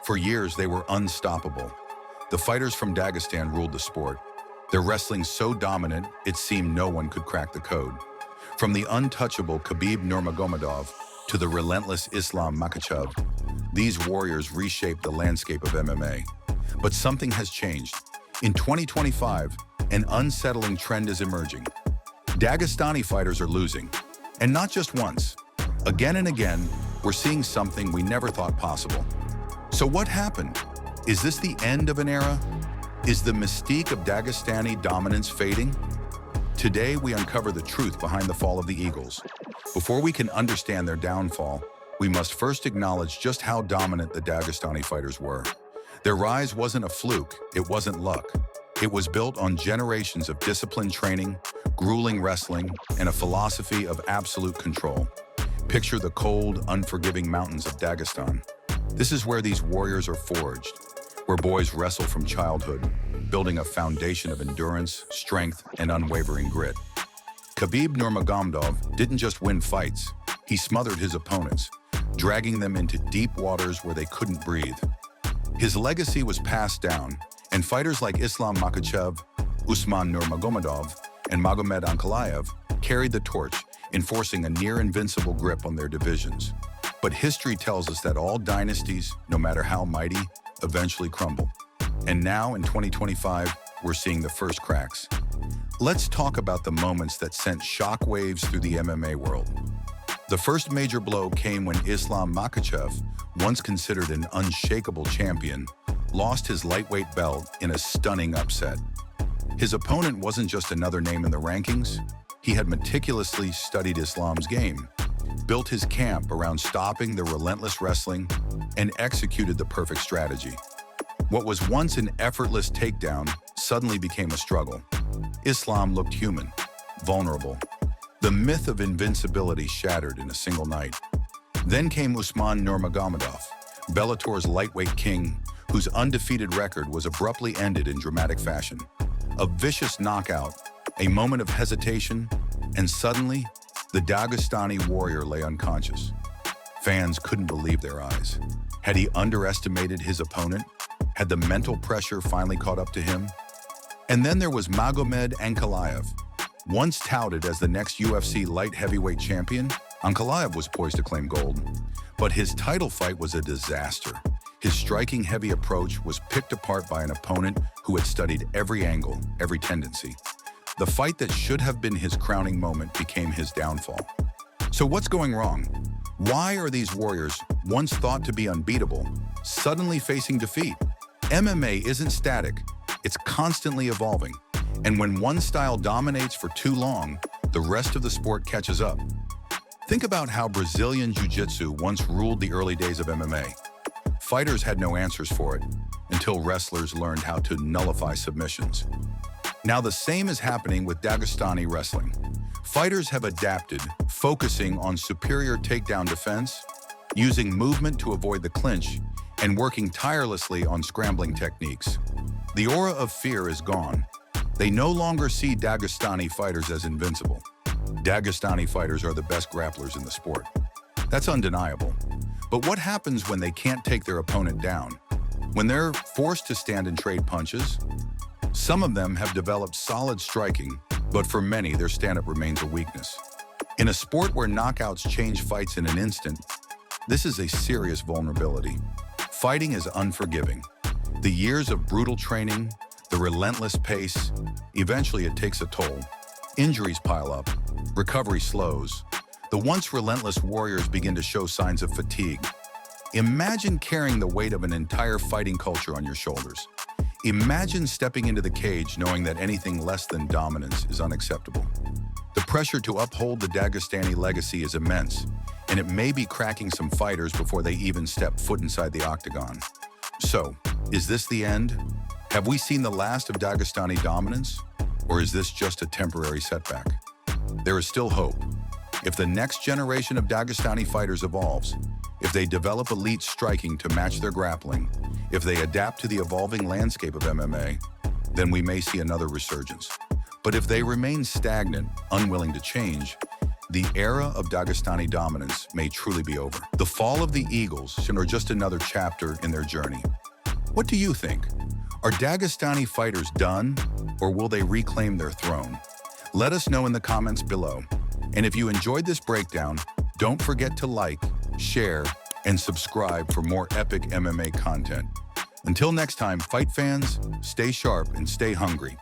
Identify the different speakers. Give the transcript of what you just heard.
Speaker 1: For years, they were unstoppable. The fighters from Dagestan ruled the sport. Their wrestling so dominant, it seemed no one could crack the code. From the untouchable Khabib Nurmagomedov to the relentless Islam Makhachev, these warriors reshaped the landscape of MMA. But something has changed. In 2025, an unsettling trend is emerging. Dagestani fighters are losing, and not just once. Again and again, we're seeing something we never thought possible. So what happened? Is this the end of an era? Is the mystique of Dagestani dominance fading? Today, we uncover the truth behind the fall of the Eagles. Before we can understand their downfall, we must first acknowledge just how dominant the Dagestani fighters were. Their rise wasn't a fluke, it wasn't luck. It was built on generations of disciplined training, grueling wrestling, and a philosophy of absolute control. Picture the cold, unforgiving mountains of Dagestan. This is where these warriors are forged, where boys wrestle from childhood, building a foundation of endurance, strength, and unwavering grit. Khabib Nurmagomedov didn't just win fights, he smothered his opponents, dragging them into deep waters where they couldn't breathe. His legacy was passed down, and fighters like Islam Makhachev, Usman Nurmagomedov, and Magomed Ankalaev carried the torch, enforcing a near-invincible grip on their divisions. But history tells us that all dynasties, no matter how mighty, eventually crumble. And now, in 2025, we're seeing the first cracks. Let's talk about the moments that sent shockwaves through the MMA world. The first major blow came when Islam Makhachev, once considered an unshakable champion, lost his lightweight belt in a stunning upset. His opponent wasn't just another name in the rankings. He had meticulously studied Islam's game, built his camp around stopping the relentless wrestling, and executed the perfect strategy. What was once an effortless takedown suddenly became a struggle. Islam looked human, vulnerable. The myth of invincibility shattered in a single night. Then came Usman Nurmagomedov, Bellator's lightweight king, whose undefeated record was abruptly ended in dramatic fashion. A vicious knockout, a moment of hesitation, and suddenly, the Dagestani warrior lay unconscious. Fans couldn't believe their eyes. Had he underestimated his opponent? Had the mental pressure finally caught up to him? And then there was Magomed Ankalaev. Once touted as the next UFC light heavyweight champion, Ankalaev was poised to claim gold. But his title fight was a disaster. His striking heavy approach was picked apart by an opponent who had studied every angle, every tendency. The fight that should have been his crowning moment became his downfall. So what's going wrong? Why are these warriors, once thought to be unbeatable, suddenly facing defeat? MMA isn't static, it's constantly evolving. And when one style dominates for too long, the rest of the sport catches up. Think about how Brazilian Jiu-Jitsu once ruled the early days of MMA. Fighters had no answers for it, until wrestlers learned how to nullify submissions. Now the same is happening with Dagestani wrestling. Fighters have adapted, focusing on superior takedown defense, using movement to avoid the clinch, and working tirelessly on scrambling techniques. The aura of fear is gone. They no longer see Dagestani fighters as invincible. Dagestani fighters are the best grapplers in the sport. That's undeniable. But what happens when they can't take their opponent down? When they're forced to stand and trade punches? Some of them have developed solid striking, but for many, their stand-up remains a weakness. In a sport where knockouts change fights in an instant, this is a serious vulnerability. Fighting is unforgiving. The years of brutal training, the relentless pace, eventually it takes a toll. Injuries pile up, recovery slows. The once relentless warriors begin to show signs of fatigue. Imagine carrying the weight of an entire fighting culture on your shoulders. Imagine stepping into the cage knowing that anything less than dominance is unacceptable. The pressure to uphold the Dagestani legacy is immense, and it may be cracking some fighters before they even step foot inside the Octagon. So, is this the end? Have we seen the last of Dagestani dominance? Or is this just a temporary setback? There is still hope. If the next generation of Dagestani fighters evolves, if they develop elite striking to match their grappling, if they adapt to the evolving landscape of MMA, then we may see another resurgence. But if they remain stagnant, unwilling to change, the era of Dagestani dominance may truly be over. The fall of the Eagles are just another chapter in their journey. What do you think? Are Dagestani fighters done, or will they reclaim their throne? Let us know in the comments below. And if you enjoyed this breakdown, don't forget to like, share, and subscribe for more epic MMA content. Until next time, fight fans, stay sharp and stay hungry.